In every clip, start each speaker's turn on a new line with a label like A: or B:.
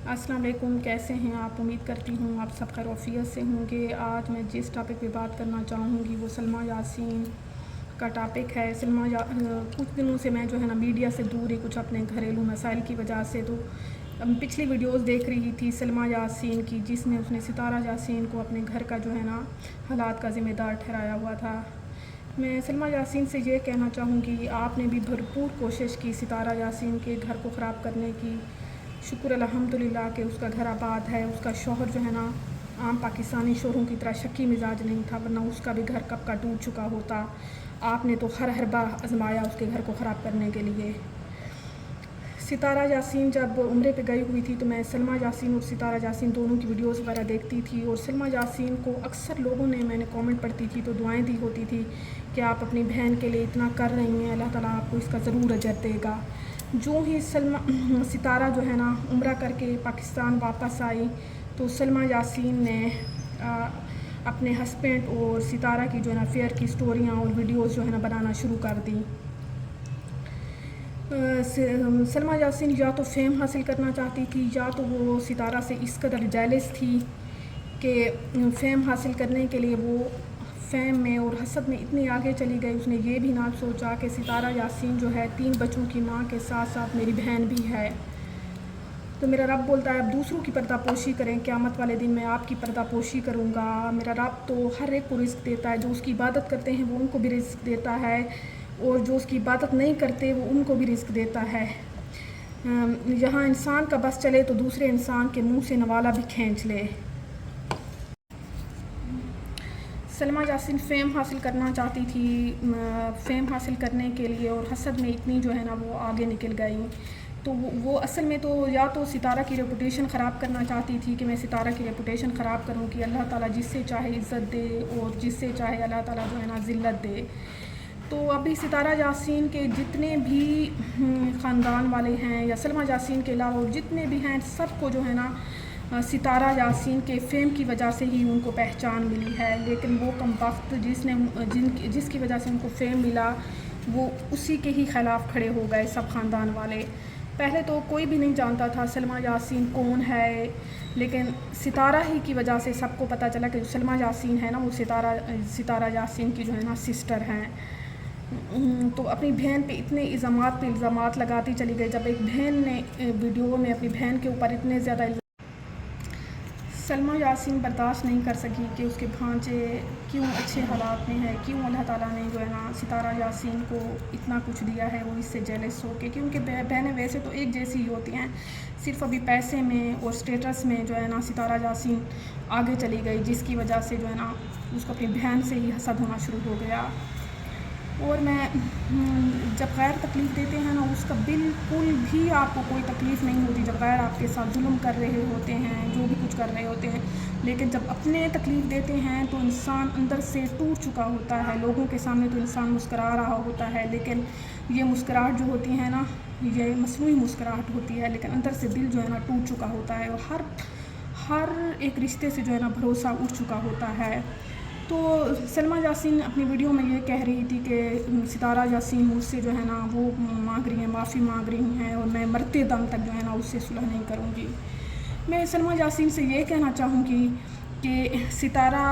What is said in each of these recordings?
A: السلام علیکم، کیسے ہیں آپ؟ امید کرتی ہوں آپ سب خیر و عافیت سے ہوں گے۔ آج میں جس ٹاپک پہ بات کرنا چاہوں گی وہ سلمیٰ یاسین کا ٹاپک ہے۔ کچھ دنوں سے میں جو ہے نا میڈیا سے دور ہی، کچھ اپنے گھریلو مسائل کی وجہ سے، تو پچھلی ویڈیوز دیکھ رہی تھی سلمیٰ یاسین کی، جس میں اس نے ستارہ یاسین کو اپنے گھر کا جو ہے نا حالات کا ذمہ دار ٹھہرایا ہوا تھا۔ میں سلمیٰ یاسین سے یہ کہنا چاہوں گی آپ نے بھی بھرپور کوشش کی ستارہ یاسین کے گھر کو خراب کرنے کی۔ شکر الحمدللہ کہ اس کا گھر آباد ہے۔ اس کا شوہر جو ہے نا عام پاکستانی شوہروں کی طرح شکی مزاج نہیں تھا، ورنہ اس کا بھی گھر کب کا ٹوٹ چکا ہوتا۔ آپ نے تو ہر حربہ آزمایا اس کے گھر کو خراب کرنے کے لیے۔ ستارہ یاسین جب عمرے پہ گئی ہوئی تھی تو میں سلمیٰ یاسین اور ستارہ یاسین دونوں کی ویڈیوز وغیرہ دیکھتی تھی، اور سلمیٰ یاسین کو اکثر لوگوں نے، میں نے کامنٹ پڑھتی تھی تو دعائیں دی ہوتی تھی کہ آپ اپنی بہن کے لیے اتنا کر رہی ہیں، اللہ تعالیٰ آپ کو اس کا ضرور اجر دے گا۔ جو ہی ستارہ جو ہے نا عمرہ کر کے پاکستان واپس آئی تو سلمیٰ یاسین نے اپنے ہسبینڈ اور ستارہ کی جو ہے نا افیئر کی سٹوریاں اور ویڈیوز جو ہے نا بنانا شروع کر دیں۔ سلمیٰ یاسین یا تو فیم حاصل کرنا چاہتی تھی، یا تو وہ ستارہ سے اس قدر جیلس تھی کہ فیم حاصل کرنے کے لیے وہ فیم میں اور حسد میں اتنی آگے چلی گئی، اس نے یہ بھی نہ سوچا کہ ستارہ یاسین جو ہے 3 بچوں کی ماں کے ساتھ ساتھ میری بہن بھی ہے۔ تو میرا رب بولتا ہے اب دوسروں کی پردہ پوشی کریں، قیامت والے دن میں آپ کی پردہ پوشی کروں گا۔ میرا رب تو ہر ایک کو رزق دیتا ہے، جو اس کی عبادت کرتے ہیں وہ ان کو بھی رزق دیتا ہے، اور جو اس کی عبادت نہیں کرتے وہ ان کو بھی رزق دیتا ہے۔ یہاں انسان کا بس چلے تو دوسرے انسان کے منہ سے نوالا بھی کھینچ لے۔ سلمیٰ یاسین فیم حاصل کرنا چاہتی تھی، فیم حاصل کرنے کے لیے، اور حسد میں اتنی جو ہے نا وہ آگے نکل گئی۔ تو وہ اصل میں تو یا تو ستارہ کی ریپوٹیشن خراب کرنا چاہتی تھی کہ میں ستارہ کی ریپوٹیشن خراب کروں کہ اللہ تعالیٰ جس سے چاہے عزت دے اور جس سے چاہے اللہ تعالیٰ جو ہے نا ذلت دے۔ تو ابھی ستارہ یاسین کے جتنے بھی خاندان والے ہیں یا سلمیٰ یاسین کے علاوہ جتنے بھی ہیں، سب کو جو ہے نا ستارہ یاسین کے فیم کی وجہ سے ہی ان کو پہچان ملی ہے، لیکن وہ کم بخت جس کی وجہ سے ان کو فیم ملا وہ اسی کے ہی خلاف کھڑے ہو گئے سب خاندان والے۔ پہلے تو کوئی بھی نہیں جانتا تھا سلمیٰ یاسین کون ہے، لیکن ستارہ ہی کی وجہ سے سب کو پتہ چلا کہ جو سلمیٰ یاسین ہے نا وہ ستارہ یاسین کی جو ہے نا سسٹر ہیں۔ تو اپنی بہن پہ اتنے الزامات لگاتی چلی گئی۔ جب ایک بہن نے ویڈیو میں اپنی بہن کے اوپر اتنے زیادہ سلمیٰ یاسین برداشت نہیں کر سکی کہ اس کے بھانجے کیوں اچھے حالات میں ہے، کیوں اللہ تعالیٰ نے جو ہے نا ستارہ یاسین کو اتنا کچھ دیا ہے، وہ اس سے جیلس ہو کے، کیونکہ بہنیں ویسے تو ایک جیسی ہی ہوتی ہیں، صرف ابھی پیسے میں اور سٹیٹس میں جو ہے نا ستارہ یاسین آگے چلی گئی، جس کی وجہ سے جو ہے نا اس کو اپنی بہن سے ہی حسد ہونا شروع ہو گیا۔ اور میں جب غیر تکلیف دیتے ہیں نا اس کا بالکل بھی آپ کو کوئی تکلیف نہیں ہوتی، جب غیر آپ کے ساتھ ظلم کر رہے ہوتے ہیں، جو بھی کچھ کر رہے ہوتے ہیں، لیکن جب اپنے تکلیف دیتے ہیں تو انسان اندر سے ٹوٹ چکا ہوتا ہے۔ لوگوں کے سامنے تو انسان مسکرا رہا ہوتا ہے، لیکن یہ مسکراہٹ جو ہوتی ہے نا یہ مصنوعی مسکراہٹ ہوتی ہے، لیکن اندر سے دل جو ہے نا ٹوٹ چکا ہوتا ہے، اور ہر ایک رشتے سے جو ہے نا بھروسہ اٹھ چکا ہوتا ہے۔ تو سلمیٰ یاسین اپنی ویڈیو میں یہ کہہ رہی تھی کہ ستارہ یاسین مجھ سے جو ہے نا وہ مانگ رہی ہیں، معافی مانگ رہی ہیں، اور میں مرتے دم تک جو ہے نا اس سے صلح نہیں کروں گی۔ میں سلمیٰ یاسین سے یہ کہنا چاہوں گی کہ ستارہ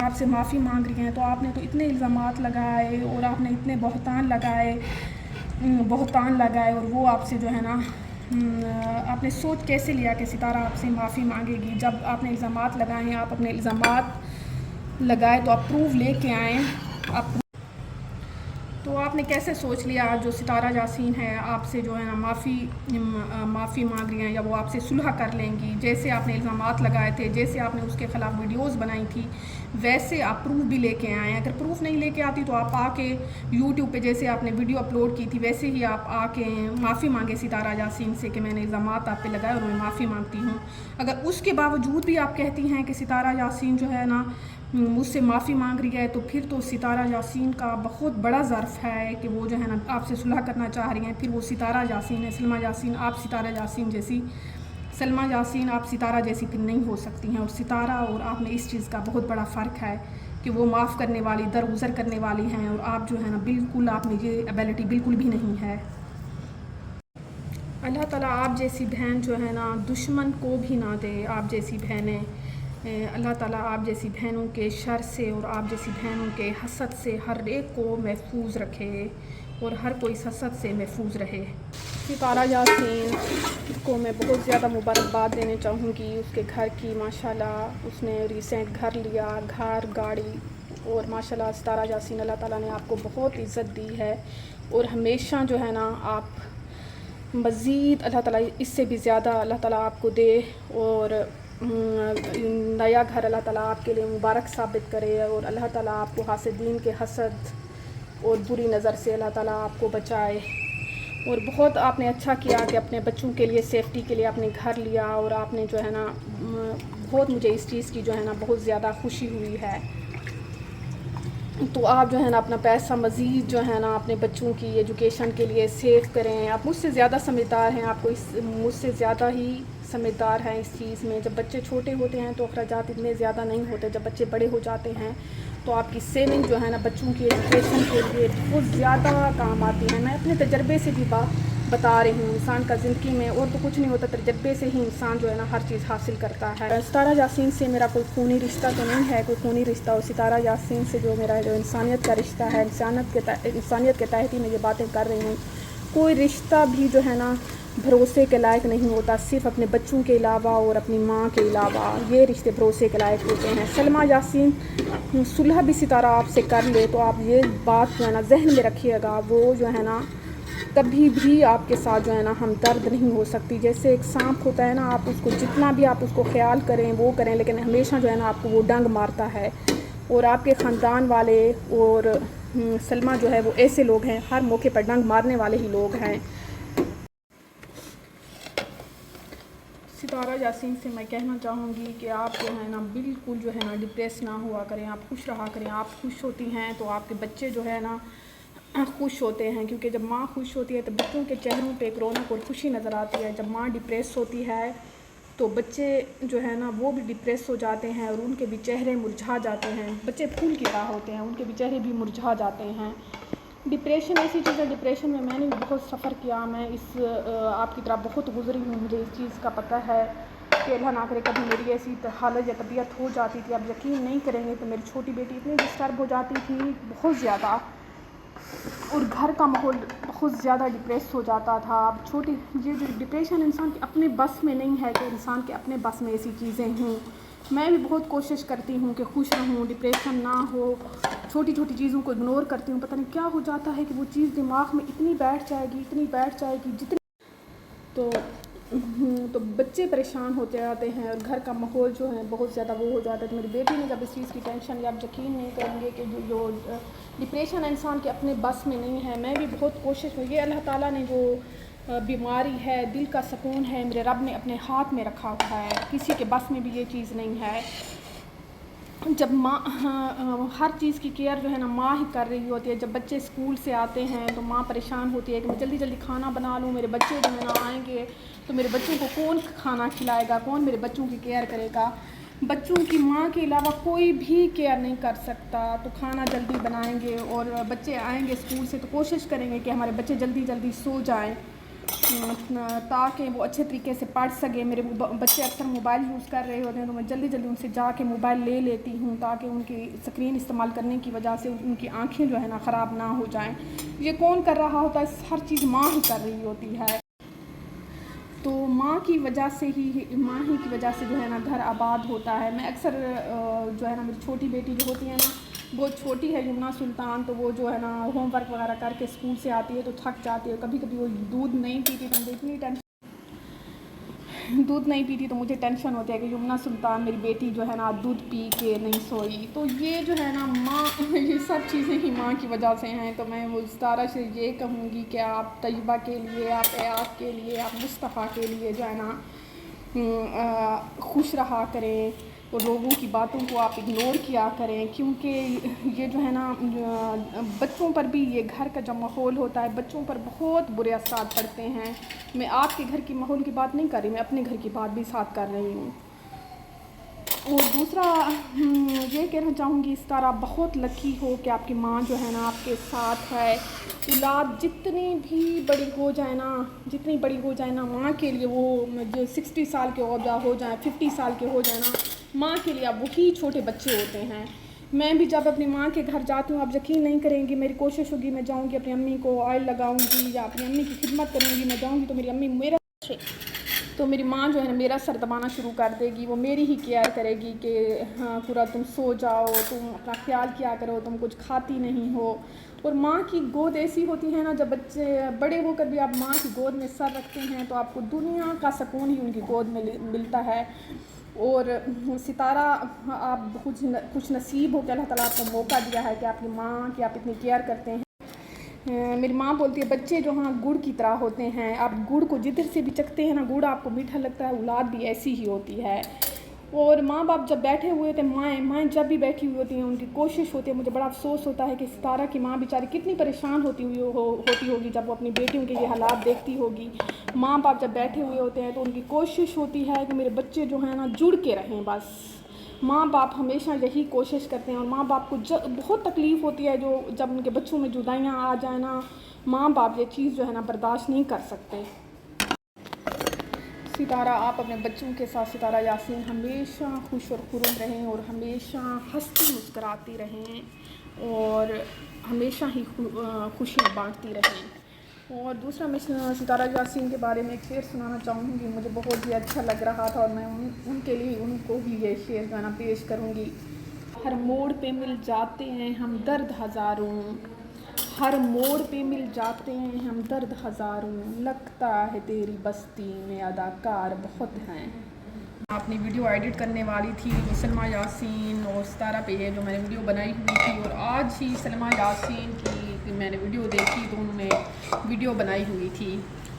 A: آپ سے معافی مانگ رہی ہیں تو آپ نے تو اتنے الزامات لگائے اور آپ نے اتنے بہتان لگائے، اور وہ آپ سے جو ہے نا آپ نے سوچ کیسے لیا کہ ستارہ آپ سے معافی مانگے گی؟ جب آپ نے الزامات لگائے ہیں، آپ اپنے الزامات لگائے تو آپ پروف لے کے آئیں، تو آپ نے کیسے سوچ لیا جو ستارہ یاسین ہے آپ سے جو ہے نا معافی مانگ رہی ہیں یا وہ آپ سے صلح کر لیں گی؟ جیسے آپ نے الزامات لگائے تھے، جیسے آپ نے اس کے خلاف ویڈیوز بنائی تھی، ویسے آپ پروف بھی لے کے آئیں۔ اگر پروف نہیں لے کے آتی تو آپ آ کے یوٹیوب پہ جیسے آپ نے ویڈیو اپلوڈ کی تھی ویسے ہی آپ آ کے معافی مانگے ستارہ یاسین سے کہ میں نے الزامات آپ پہ لگائے اور میں معافی مانگتی ہوں۔ اگر اس کے باوجود بھی آپ کہتی ہیں کہ ستارہ یاسین جو ہے نا مجھ سے معافی مانگ رہی ہے، تو پھر تو ستارہ یاسین کا بہت بڑا ظرف ہے کہ وہ جو ہے نا آپ سے صلح کرنا چاہ رہی ہیں۔ پھر وہ ستارہ یاسین ہے، سلمیٰ یاسین آپ ستارہ یاسین جیسی، سلمیٰ یاسین آپ ستارہ جیسی پھر نہیں ہو سکتی ہیں، اور ستارہ اور آپ میں اس چیز کا بہت بڑا فرق ہے کہ وہ معاف کرنے والی، درگزر کرنے والی ہیں، اور آپ جو ہے نا بالکل آپ میں یہ ایبلٹی بالکل بھی نہیں ہے۔ اللہ تعالیٰ آپ جیسی بہن جو ہے نا دشمن کو بھی نہ دے. آپ جیسی بہنیں اللہ تعالیٰ آپ جیسی بہنوں کے شر سے اور آپ جیسی بہنوں کے حسد سے ہر ایک کو محفوظ رکھے اور ہر کوئی حسد سے محفوظ رہے. ستارہ یاسین کو میں بہت زیادہ مبارکباد دینا چاہوں گی. اس کے گھر کی ماشاءاللہ اس نے ریسنٹ گھر لیا, گھر گاڑی, اور ماشاءاللہ ستارہ یاسین اللہ تعالیٰ نے آپ کو بہت عزت دی ہے اور ہمیشہ جو ہے نا آپ مزید اللہ تعالیٰ اس سے بھی زیادہ اللہ تعالیٰ آپ کو دے اور نیا گھر اللہ تعالیٰ آپ کے لیے مبارک ثابت کرے اور اللہ تعالیٰ آپ کو حاسدین کے حسد اور بری نظر سے اللہ تعالیٰ آپ کو بچائے. اور بہت آپ نے اچھا کیا کہ اپنے بچوں کے لیے سیفٹی کے لیے اپنے گھر لیا اور آپ نے جو ہے نا بہت مجھے اس چیز کی جو ہے نا بہت زیادہ خوشی ہوئی ہے. تو آپ جو ہے نا اپنا پیسہ مزید جو ہے نا اپنے بچوں کی ایجوکیشن کے لیے سیو کریں. آپ مجھ سے زیادہ سمجھدار ہیں, آپ کو مجھ سے زیادہ ہی سمجھدار ہیں اس چیز میں. جب بچے چھوٹے ہوتے ہیں تو اخراجات اتنے زیادہ نہیں ہوتے, جب بچے بڑے ہو جاتے ہیں تو آپ کی سیونگ جو ہے نا بچوں کی ایجوکیشن کے لیے بہت زیادہ کام آتی ہے. میں اپنے تجربے سے بھی بتا رہی ہوں. انسان کا زندگی میں اور تو کچھ نہیں ہوتا, تجربے سے ہی انسان جو ہے نا ہر چیز حاصل کرتا ہے. ستارہ یاسین سے میرا کوئی خونی رشتہ تو نہیں ہے, کوئی خونی رشتہ, اور ستارہ یاسین سے جو میرا جو انسانیت کا رشتہ ہے, انسانیت کے تحت ہی میں یہ باتیں کر رہی ہوں. کوئی رشتہ بھی جو ہے نا بھروسے کے لائق نہیں ہوتا, صرف اپنے بچوں کے علاوہ اور اپنی ماں کے علاوہ یہ رشتے بھروسے کے لائق ہوتے ہیں. سلمیٰ یاسین صلح بھی ستارہ آپ سے کر لے تو آپ یہ بات جو ہے نا ذہن میں رکھیے گا, وہ جو ہے نا کبھی بھی آپ کے ساتھ جو ہے نا ہمدرد نہیں ہو سکتی. جیسے ایک سانپ ہوتا ہے نا, آپ اس کو جتنا بھی آپ اس کو خیال کریں وہ کریں, لیکن ہمیشہ جو ہے نا آپ کو وہ ڈنگ مارتا ہے. اور آپ کے خاندان والے اور سلمیٰ جو ہے وہ ایسے لوگ ہیں, ہر موقع پر ڈنگ مارنے والے ہی لوگ ہیں. ستارہ یاسین سے میں کہنا چاہوں گی کہ آپ جو ہے نا بالکل جو ہے نا ڈپریس نہ ہوا کریں, آپ خوش رہا کریں. آپ خوش ہوتی ہیں تو آپ کے بچے جو ہے نا خوش ہوتے ہیں, کیونکہ جب ماں خوش ہوتی ہے تو بچوں کے چہروں پہ ایک رونق اور خوشی نظر آتی ہے. جب ماں ڈپریس ہوتی ہے تو بچے جو ہے نا وہ بھی ڈپریس ہو جاتے ہیں اور ان کے بھی چہرے مرجھا جاتے ہیں. بچے پھول کی طرح ہوتے ہیں, ان کے بھی چہرے بھی مرجھا جاتے ہیں. ڈپریشن ایسی چیز ہے, ڈپریشن میں نے بہت سفر کیا, میں اس آپ کی طرح بہت گزری ہوں, مجھے اس چیز کا پتہ ہے کہ اللہ نہ کرے کبھی میری ایسی حالت یا طبیعت ہو جاتی تھی. آپ یقین نہیں کریں گے تو میری چھوٹی بیٹی اتنی ڈسٹرب ہو جاتی تھی بہت زیادہ, اور گھر کا ماحول بہت زیادہ ڈپریس ہو جاتا تھا. اب چھوٹی یہ جو ڈپریشن انسان کے اپنے بس میں نہیں ہے کہ انسان کے اپنے بس میں ایسی چیزیں ہوں. میں بھی بہت کوشش کرتی ہوں کہ خوش رہوں, ڈپریشن نہ ہو, چھوٹی چھوٹی چیزوں کو اگنور کرتی ہوں. پتہ نہیں کیا ہو جاتا ہے کہ وہ چیز دماغ میں اتنی بیٹھ جائے گی جتنی تو بچے پریشان ہوتے آتے ہیں اور گھر کا ماحول جو ہے بہت زیادہ وہ ہو جاتا ہے. تو میری بیٹی نے جب اس چیز کی ٹینشن لیا, آپ یقین نہیں کریں گے کہ جو ڈپریشن انسان کے اپنے بس میں نہیں ہے. میں بھی بہت کوشش کی, یہ اللہ تعالیٰ نے جو بیماری ہے, دل کا سکون ہے, میرے رب نے اپنے ہاتھ میں رکھا ہوا ہے, کسی کے بس میں بھی یہ چیز نہیں ہے. جب ماں ہر چیز کی کیئر جو ہے نا ماں ہی کر رہی ہوتی ہے. جب بچے اسکول سے آتے ہیں تو ماں پریشان ہوتی ہے کہ میں جلدی جلدی کھانا بنا لوں, میرے بچے جو ہے نا آئیں گے تو میرے بچوں کو کون کھانا کھلائے گا, کون میرے بچوں کی کیئر کرے گا. بچوں کی ماں کے علاوہ کوئی بھی کیئر نہیں کر سکتا. تو کھانا جلدی بنائیں گے اور بچے آئیں گے اسکول سے تو کوشش کریں گے کہ ہمارے بچے جلدی جلدی سو جائیں تاکہ وہ اچھے طریقے سے پڑھ سکیں. میرے بچے اکثر موبائل یوز کر رہے ہوتے ہیں تو میں جلدی جلدی ان سے جا کے موبائل لے لیتی ہوں تاکہ ان کی اسکرین استعمال کرنے کی وجہ سے ان کی آنکھیں جو ہے نا خراب نہ ہو جائیں. یہ کون کر رہا ہوتا ہے, ہر چیز ماں ہی کر رہی ہوتی ہے. تو ماں ہی کی وجہ سے جو ہے نا گھر آباد ہوتا ہے. میں اکثر جو ہے نا میری چھوٹی بیٹی جو ہوتی ہے نا, بہت چھوٹی ہے یمنا سلطان, تو وہ جو ہے نا ہوم ورک وغیرہ کر کے اسکول سے آتی ہے تو تھک جاتی ہے. کبھی کبھی وہ دودھ نہیں پیتی تو مجھے ٹینشن ہوتی ہے کہ یمنا سلطان میری بیٹی جو ہے نا دودھ پی کے نہیں سوئی. تو یہ جو ہے نا ماں, یہ سب چیزیں ہی ماں کی وجہ سے ہیں. تو میں ستارہ سے یہ کہوں گی کہ آپ طیبہ کے لیے, آپ ایاز کے لیے, آپ مصطفیٰ کے لیے جو ہے نا خوش رہا کریں اور لوگوں کی باتوں کو آپ اگنور کیا کریں, کیونکہ یہ جو ہے نا بچوں پر بھی یہ گھر کا جو ماحول ہوتا ہے بچوں پر بہت برے اثرات پڑتے ہیں. میں آپ کے گھر کی ماحول کی بات نہیں کر رہی, میں اپنے گھر کی بات بھی ساتھ کر رہی ہوں. اور دوسرا یہ کہنا چاہوں گی ستارہ بہت لکی ہو کہ آپ کی ماں جو ہے نا آپ کے ساتھ ہے. اولاد جتنی بڑی ہو جائے نا ماں کے لیے وہ جو 60 سال کے ہو جائیں 50 سال کے ہو جائیں نا ماں کے لیے اب وہی چھوٹے بچے ہوتے ہیں. میں بھی جب اپنی ماں کے گھر جاتی ہوں آپ یقین نہیں کریں گی میری کوشش ہوگی میں جاؤں گی اپنی امی کو آئل لگاؤں گی یا اپنی امی کی خدمت کروں گی. میں جاؤں گی تو میری ماں جو ہے نا میرا سر دبانا شروع کر دے گی. وہ میری ہی کیئر کرے گی کہ ہاں پورا تم سو جاؤ تم اپنا خیال کیا کرو تم کچھ کھاتی نہیں ہو. اور ماں کی گود ایسی ہوتی ہے نا جب بچے بڑے ہو کر بھی آپ ماں کی گود میں سر رکھتے ہیں تو آپ کو دنیا کا سکون ہی ان کی گود میں ملتا ہے. اور ستارہ آپ خوش نصیب ہو کہ اللہ تعالیٰ آپ کو موقع دیا ہے کہ آپ کی ماں کی آپ اتنی کیئر کرتے ہیں. میری ماں بولتی ہے بچے جو ہاں گڑ کی طرح ہوتے ہیں. آپ گڑ کو جدھر سے بھی چکھتے ہیں نا گڑ آپ کو میٹھا لگتا ہے. اولاد بھی ایسی ہی ہوتی ہے. اور ماں باپ جب بیٹھے ہوئے تھے مائیں جب بھی بیٹھی ہوئی ہوتی ہیں ان کی کوشش ہوتی ہے. مجھے بڑا افسوس ہوتا ہے کہ ستارہ کی ماں بیچاری کتنی پریشان ہوتی ہوگی جب وہ اپنی بیٹیوں کے یہ حالات دیکھتی ہوگی. ماں باپ جب بیٹھے ہوئے ہوتے ہیں تو ان کی کوشش ہوتی ہے کہ میرے بچے جو ہیں نا جڑ کے رہیں بس. ماں باپ ہمیشہ یہی کوشش کرتے ہیں اور ماں باپ کو بہت تکلیف ہوتی ہے جو جب ان کے بچوں میں جدائیاں آ جائیں نا ماں باپ یہ چیز جو ہے نا برداشت نہیں کر سکتے. ستارہ آپ اپنے بچوں کے ساتھ ستارہ یاسین ہمیشہ خوش اور خرم رہیں اور ہمیشہ ہنستی مسکراتی رہیں اور ہمیشہ ہی خوشیاں بانٹتی رہیں. اور دوسرا میں ستارہ یاسین کے بارے میں ایک شعر سنانا چاہوں گی. مجھے بہت ہی اچھا لگ رہا تھا اور میں ان کے لیے ان کو بھی یہ شعر گانا پیش کروں گی. ہر موڑ پہ مل جاتے ہیں ہم درد ہزاروں ہر موڑ پہ مل جاتے ہیں ہم درد ہزاروں لگتا ہے تیری بستی میں اداکار بہت ہیں. اپنی ویڈیو ایڈٹ کرنے والی تھی جو سلمیٰ یاسین اور ستارہ پہ ہے جو میں نے ویڈیو بنائی ہوئی تھی اور آج ہی سلمیٰ یاسین کی میں نے ویڈیو دیکھی تو انہوں نے ویڈیو بنائی ہوئی تھی.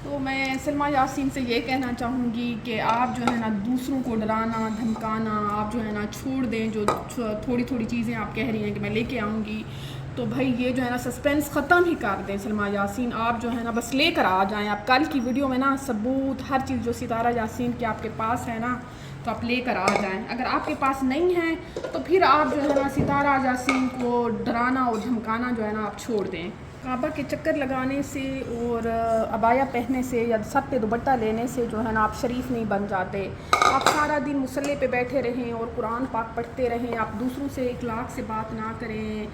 A: تو میں سلمیٰ یاسین سے یہ کہنا چاہوں گی کہ آپ جو ہے نا دوسروں کو ڈرانا دھمکانا آپ جو ہے نا چھوڑ دیں. جو تھوڑی چیزیں آپ کہہ رہی ہیں کہ میں لے کے آؤں گی تو بھائی یہ جو ہے نا سسپینس ختم ہی کر دیں. سلمیٰ یاسین آپ جو ہے نا بس لے کر آ جائیں. آپ کل کی ویڈیو میں نا ثبوت ہر چیز جو ستارہ یاسین کی آپ کے پاس ہے نا تو آپ لے کر آ جائیں. اگر آپ کے پاس نہیں ہے تو پھر آپ جو ہے نا ستارہ یاسین کو ڈرانا اور دھمکانا جو ہے نا آپ چھوڑ دیں. کعبہ کے چکر لگانے سے اور عبایا پہننے سے یا سر پہ دوپٹہ لینے سے جو ہے نا آپ شریف نہیں بن جاتے. آپ سارا دن مصلی پہ بیٹھے رہیں اور قرآن پاک پڑھتے رہیں. آپ دوسروں سے اخلاق سے بات نہ کریں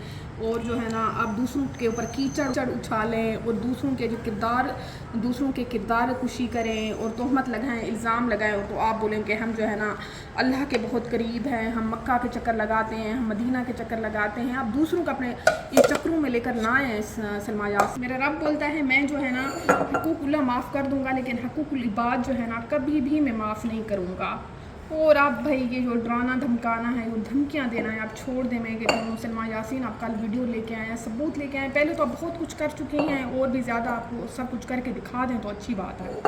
A: اور جو ہے نا آپ دوسروں کے اوپر کیچڑ اچھالیں اور دوسروں کے کردار کشی کریں اور تہمت لگائیں الزام لگائیں تو آپ بولیں کہ ہم جو ہے نا اللہ کے بہت قریب ہیں. ہم مکہ کے چکر لگاتے ہیں ہم مدینہ کے چکر لگاتے ہیں. آپ دوسروں کو اپنے یہ چکروں میں لے کر نہ آئیں. سلمیٰ یاسین میرا رب بولتا ہے میں جو ہے نا حقوق اللہ معاف کر دوں گا لیکن حقوق العباد جو ہے نا کبھی بھی میں معاف نہیں کروں گا. اور آپ بھائی یہ جو ڈرانا دھمکانا ہے وہ دھمکیاں دینا ہے آپ چھوڑ دیں. میں کہتی ہوں سلمیٰ یاسین آپ کل ویڈیو لے کے آئے ہیں ثبوت لے کے آئے ہیں. پہلے تو آپ بہت کچھ کر چکی ہیں اور بھی زیادہ آپ کو سب کچھ کر کے دکھا دیں تو اچھی بات ہے.